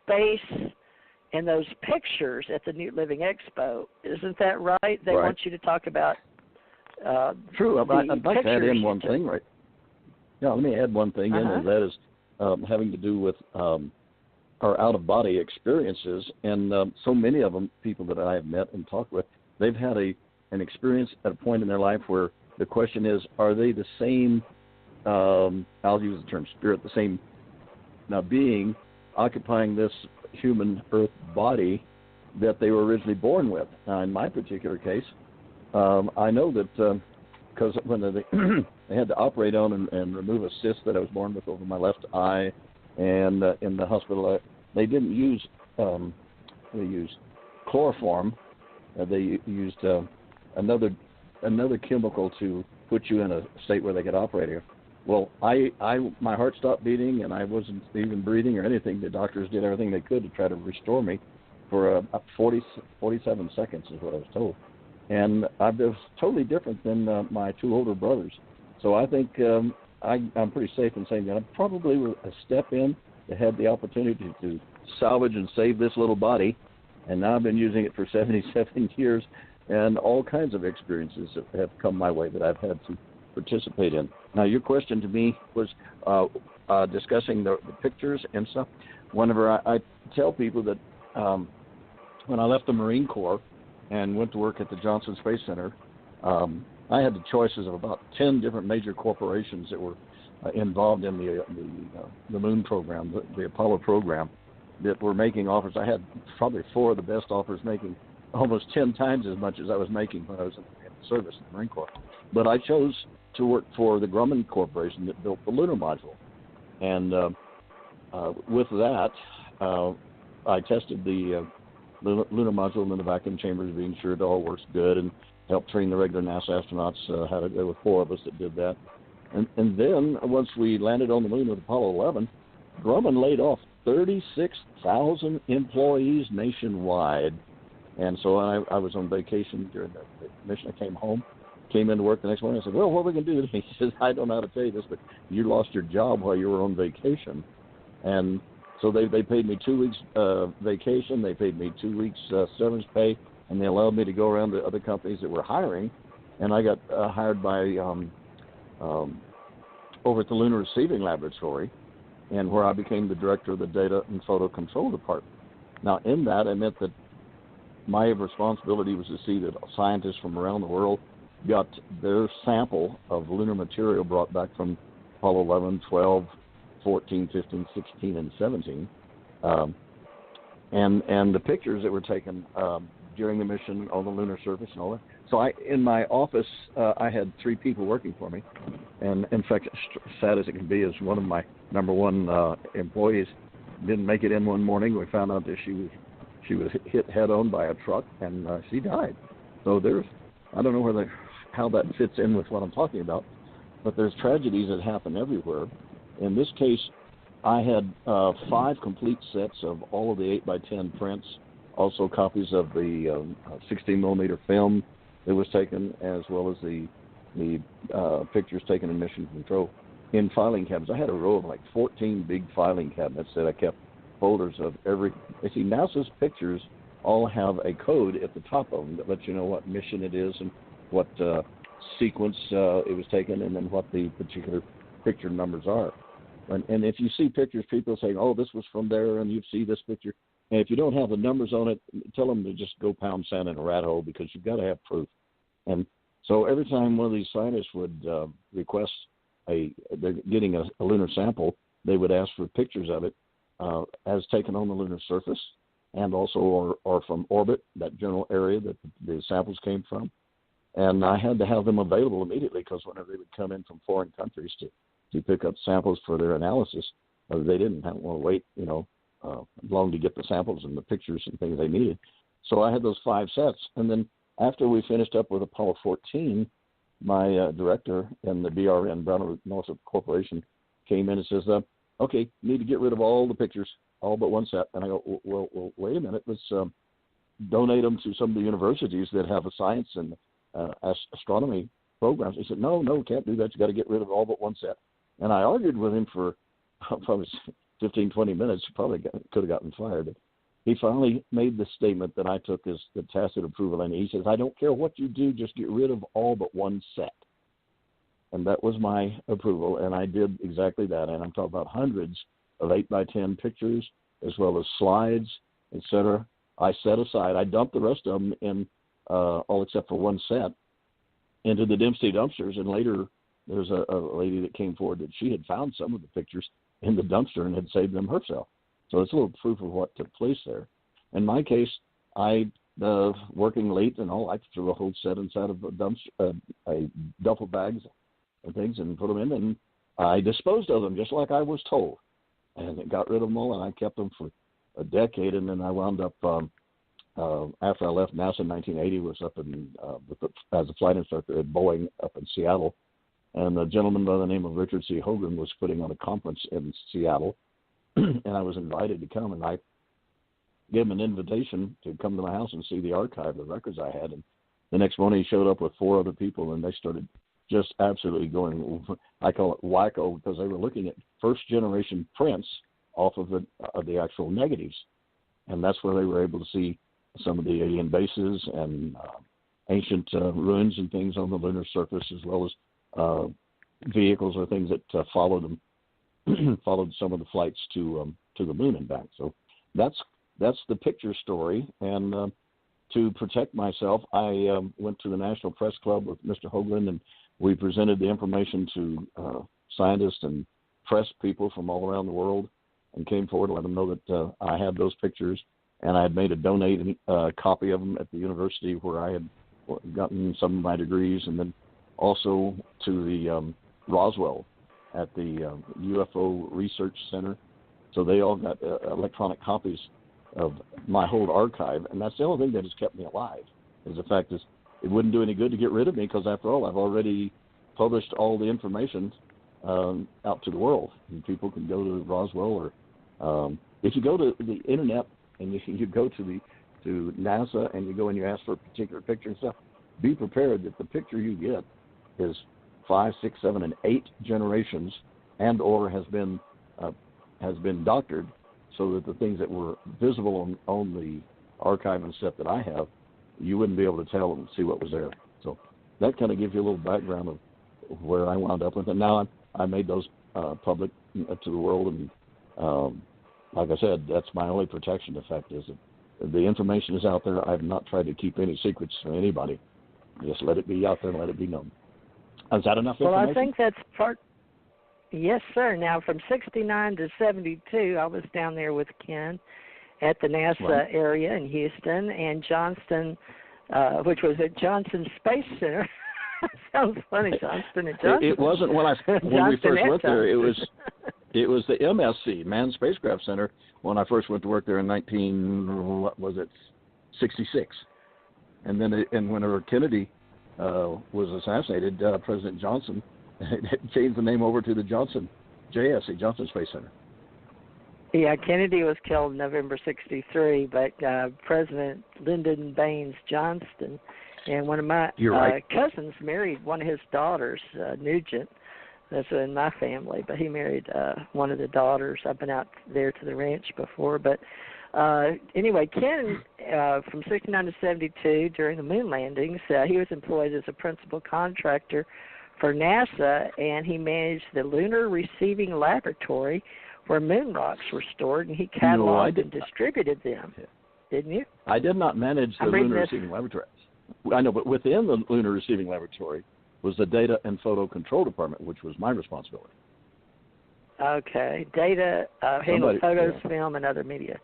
space in those pictures at the New Living Expo. Isn't that right? They Right. want you to talk about True. I'd like to add in one thing, right? Yeah, let me add one thing in, and that is having to do with our out-of-body experiences. And so many of them, people that I have met and talked with, they've had an experience at a point in their life where the question is, are they the same, I'll use the term spirit, the same being occupying this human earth body that they were originally born with? In my particular case, I know that because when they had to operate on and remove a cyst that I was born with over my left eye, and in the hospital they didn't use they used chloroform. They used another chemical to put you in a state where they could operate you. Well, my heart stopped beating, and I wasn't even breathing or anything. The doctors did everything they could to try to restore me for 47 seconds is what I was told. And I was totally different than my two older brothers. So I think I'm pretty safe in saying that I probably was a step in that had the opportunity to salvage and save this little body. And now I've been using it for 77 years, and all kinds of experiences have come my way that I've had to participate in. Now, your question to me was discussing the pictures and stuff. Whenever I tell people that when I left the Marine Corps and went to work at the Johnson Space Center, I had the choices of about 10 different major corporations that were involved in the moon program, the Apollo program, that were making offers. I had probably 4 of the best offers, making almost 10 times as much as I was making when I was in the service in the Marine Corps. But I chose to work for the Grumman Corporation that built the lunar module. And with that, I tested the lunar module in the vacuum chambers, being sure it all works good, and helped train the regular NASA astronauts. There were 4 of us that did that. And then once we landed on the moon with Apollo 11, Grumman laid off 36,000 employees nationwide. And so I was on vacation during the mission. I came home, came into work the next morning. I said, well, what are we going to do today? He says, I don't know how to tell you this, but you lost your job while you were on vacation. And so they paid me 2 weeks vacation. They paid me 2 weeks severance pay, and they allowed me to go around to other companies that were hiring. And I got hired by over at the Lunar Receiving Laboratory, and where I became the director of the Data and Photo Control Department. Now, in that, I meant that my responsibility was to see that scientists from around the world got their sample of lunar material brought back from Apollo 11, 12, 14, 15, 16, and 17, and the pictures that were taken during the mission on the lunar surface and all that. So in my office, I had 3 people working for me, and in fact, sad as it can be, is one of my number 1 employees didn't make it in one morning. We found out that she was hit head-on by a truck, and she died. So I don't know how that fits in with what I'm talking about, but there's tragedies that happen everywhere. In this case, I had 5 complete sets of all of the 8x10 prints, also copies of the 16-millimeter film that was taken, as well as the pictures taken in mission control in filing cabinets. I had a row of like 14 big filing cabinets that I kept folders of every. You see, NASA's pictures all have a code at the top of them that lets you know what mission it is and what sequence it was taken, and then what the particular picture numbers are. And if you see pictures, people saying, "Oh, this was from there," and you see this picture, and if you don't have the numbers on it, tell them to just go pound sand in a rat hole, because you've got to have proof. And so every time one of these scientists would request they're getting a lunar sample, they would ask for pictures of it as taken on the lunar surface, and also or from orbit, that general area that the samples came from. And I had to have them available immediately, because whenever they would come in from foreign countries to pick up samples for their analysis, they didn't want to wait, long to get the samples and the pictures and things they needed. So I had those 5 sets. And then after we finished up with Apollo 14, my director in the BRN, Brown Northrop Corporation, came in and says, okay, need to get rid of all the pictures, all but 1 set. And I go, well wait a minute, let's donate them to some of the universities that have a science and astronomy programs. He said, no, can't do that. You got to get rid of all but 1 set. And I argued with him for probably 15, 20 minutes, probably could have gotten fired. He finally made the statement that I took as the tacit approval, and he says, I don't care what you do, just get rid of all but one set. And that was my approval, and I did exactly that. And I'm talking about hundreds of 8x10 pictures, as well as slides, etc. I set aside, I dumped the rest of them in, all except for one set, into the Dempsey dumpsters. And later, there's a lady that came forward that she had found some of the pictures in the dumpster and had saved them herself. So it's a little proof of what took place there. In my case, working late and all, I threw a whole set inside of a duffel bags and things and put them in, and I disposed of them just like I was told. And got rid of them all, and I kept them for a decade. And then I wound up, after I left NASA in 1980, was up in as a flight instructor at Boeing up in Seattle. And a gentleman by the name of Richard C. Hogan was putting on a conference in Seattle, and I was invited to come, and I gave him an invitation to come to my house and see the archive, the records I had. And the next morning he showed up with 4 other people, and they started just absolutely going, I call it wacko, because they were looking at first-generation prints off of the actual negatives. And that's where they were able to see some of the alien bases and ancient ruins and things on the lunar surface, as well as vehicles or things that followed them, followed some of the flights to the moon and back. So that's the picture story. And to protect myself, I went to the National Press Club with Mr. Hoagland, and we presented the information to scientists and press people from all around the world, and came forward to let them know that I had those pictures, and I had made a donated copy of them at the university where I had gotten some of my degrees, and then also to the Roswell at the UFO Research Center. So they all got electronic copies of my whole archive, and that's the only thing that has kept me alive, is the fact that it wouldn't do any good to get rid of me, because after all, I've already published all the information out to the world, and people can go to Roswell, or if you go to the internet and you go to NASA and you go and you ask for a particular picture and stuff, be prepared that the picture you get is 5, 6, 7, and 8 generations, and or has been doctored, so that the things that were visible on the archive and stuff that I have, you wouldn't be able to tell and see what was there. So that kind of gives you a little background of where I wound up with it. Now I made those public to the world, and like I said, that's my only protection. The fact is that the information is out there. I've not tried to keep any secrets from anybody. Just let it be out there and let it be known. Is that enough information? Well, I think that's part. Yes, sir. Now, from 69 to 72, I was down there with Ken at the NASA area in Houston, and Johnston, which was at Johnson Space Center. Sounds funny, Johnston and Johnson. It wasn't when we first went there. It was the MSC, Manned Spacecraft Center, when I first went to work there in 1966. And then whenever Kennedy was assassinated, President Johnson changed the name over to the Johnson Space Center. Yeah, Kennedy was killed in November 63, but President Lyndon Baines Johnston, and one of my cousins married one of his daughters, Nugent. That's in my family, but he married one of the daughters. I've been out there to the ranch before. But anyway, Ken, from 69 to 72, during the moon landings, he was employed as a principal contractor for NASA, and he managed the Lunar Receiving Laboratory where moon rocks were stored, and he cataloged and distributed them. Didn't you? I did not manage the Lunar Receiving Laboratory. I know, but within the Lunar Receiving Laboratory was the Data and Photo Control Department, which was my responsibility. Okay. Data, handled photos, film, and other media.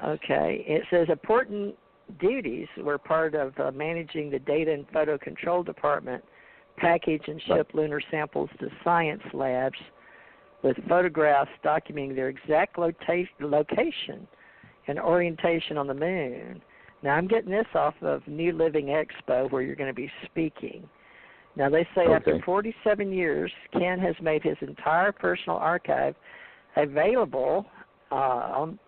Okay. It says important duties were part of managing the Data and Photo Control Department, package and ship lunar samples to science labs with photographs documenting their exact location and orientation on the moon. Now, I'm getting this off of New Living Expo, where you're going to be speaking. Now, they say after 47 years, Ken has made his entire personal archive available on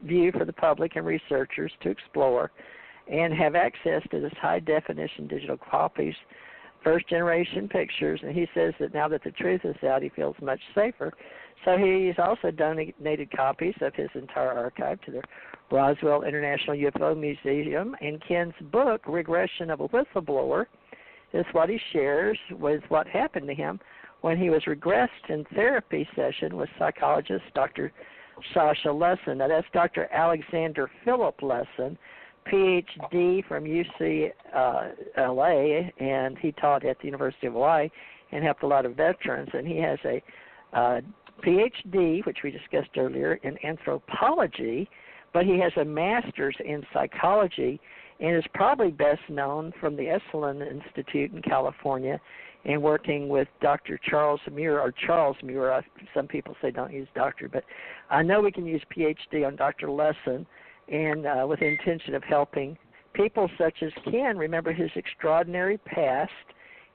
view for the public and researchers to explore, and have access to this high-definition digital copies, first-generation pictures. And he says that now that the truth is out, he feels much safer, So he's also donated copies of his entire archive to the Roswell International UFO Museum. And Ken's book, Regression of a Whistleblower, is what he shares with what happened to him when he was regressed in therapy session with psychologist Dr. Sasha Lessin. Now, that's Dr. Alexander Philip Lessin, Ph.D. from UCLA, and he taught at the University of Hawaii and helped a lot of veterans. And he has a Ph.D., which we discussed earlier, in anthropology, but he has a master's in psychology and is probably best known from the Esalen Institute in California and working with Dr. Charles Muir. Some people say don't use doctor, but I know we can use Ph.D. on Dr. Lessin, and with the intention of helping people such as Ken remember his extraordinary past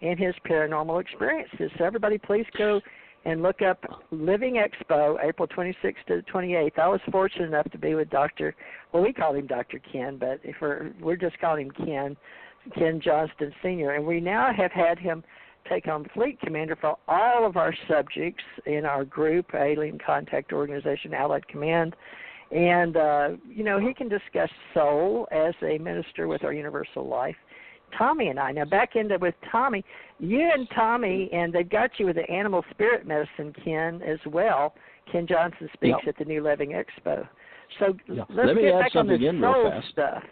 and his paranormal experiences. So everybody please go and look up Living Expo, April 26th to the 28th. I was fortunate enough to be with we call him Dr. Ken, but if we're just calling him Ken Johnston Sr., and we now have had him take on Fleet Commander for all of our subjects in our group, Alien Contact Organization, Allied Command. And, he can discuss soul as a minister with our universal life. Tommy and I. Now, back into with Tommy. You and Tommy, and they've got you with the animal spirit medicine, Ken, as well. Ken Johnson speaks at the New Living Expo. So let's get back on the soul stuff.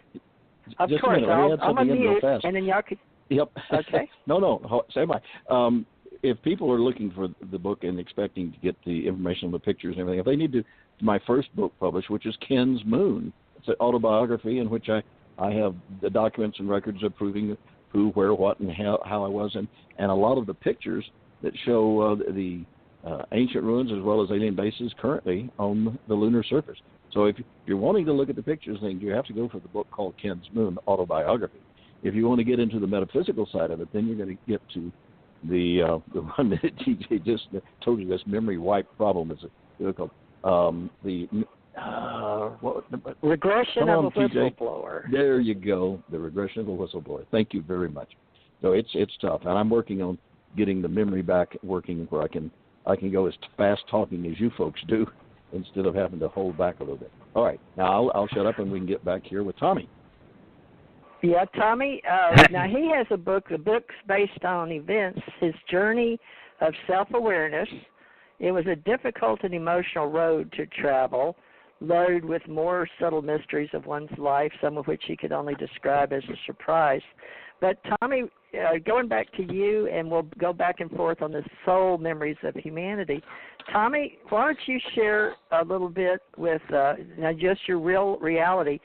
Of Just course, I'm going to mute, and then y'all could... Yep. Okay. No, say my. If people are looking for the book and expecting to get the information on the pictures and everything, if they need to, my first book published, which is Ken's Moon. It's an autobiography in which I have the documents and records of proving who, where, what, and how I was, and a lot of the pictures that show the ancient ruins as well as alien bases currently on the lunar surface. So if you're wanting to look at the pictures, then you have to go for the book called Ken's Moon, Autobiography. If you want to get into the metaphysical side of it, then you're going to get to the one that TJ just told you, this memory wipe problem is called Regression of a Whistleblower. There you go, the Regression of a Whistleblower. Thank you very much. So it's tough, and I'm working on getting the memory back working where I can go as fast talking as you folks do instead of having to hold back a little bit. All right, now I'll shut up and we can get back here with Tommy. Yeah, Tommy, now he has a book. The book's based on events, his journey of self-awareness. It was a difficult and emotional road to travel, loaded with more subtle mysteries of one's life, some of which he could only describe as a surprise. But Tommy, going back to you, and we'll go back and forth on the soul memories of humanity. Tommy, why don't you share a little bit with now just your real reality,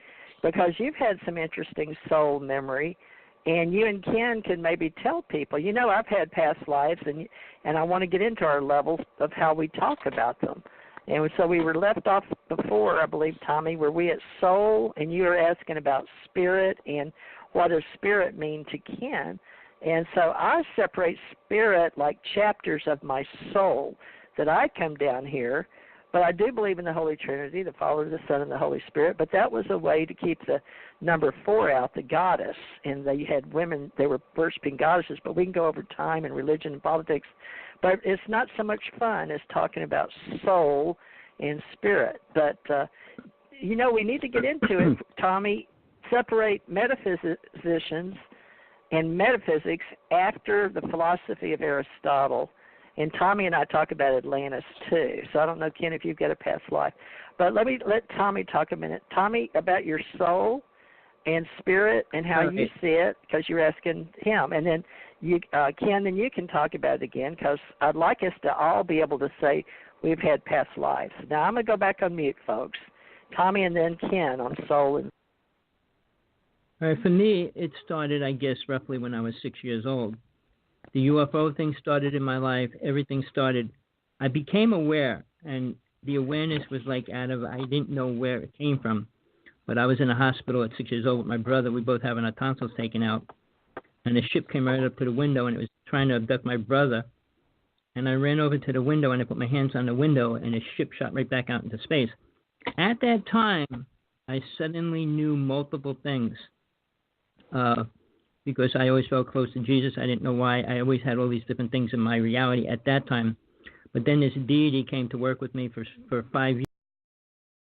because you've had some interesting soul memory, and you and Ken can maybe tell people, I've had past lives, and I want to get into our levels of how we talk about them. And so we were left off before, I believe, Tommy, were we at soul, and you were asking about spirit and what does spirit mean to Ken. And so I separate spirit like chapters of my soul that I come down here. But I do believe in the Holy Trinity, the Father, the Son, and the Holy Spirit. But that was a way to keep the number 4 out, the goddess. And they had women, they were worshiping goddesses. But we can go over time and religion and politics. But it's not so much fun as talking about soul and spirit. But, we need to get into it, Tommy. Separate metaphysicians and metaphysics after the philosophy of Aristotle. And Tommy and I talk about Atlantis, too. So I don't know, Ken, if you've got a past life. But let Tommy talk a minute. Tommy, about your soul and spirit and how you see it, because you're asking him. And then, Ken, then you can talk about it again, because I'd like us to all be able to say we've had past lives. Now, I'm going to go back on mute, folks. Tommy and then Ken on soul and... All right, for me, it started, I guess, roughly when I was 6 years old. The UFO thing started in my life. Everything started. I became aware, and the awareness was like I didn't know where it came from. But I was in a hospital at 6 years old with my brother. We both having our tonsils taken out. And a ship came right up to the window, and it was trying to abduct my brother. And I ran over to the window, and I put my hands on the window, and the ship shot right back out into space. At that time, I suddenly knew multiple things. Because I always felt close to Jesus. I didn't know why. I always had all these different things in my reality at that time. But then this deity came to work with me for 5 years.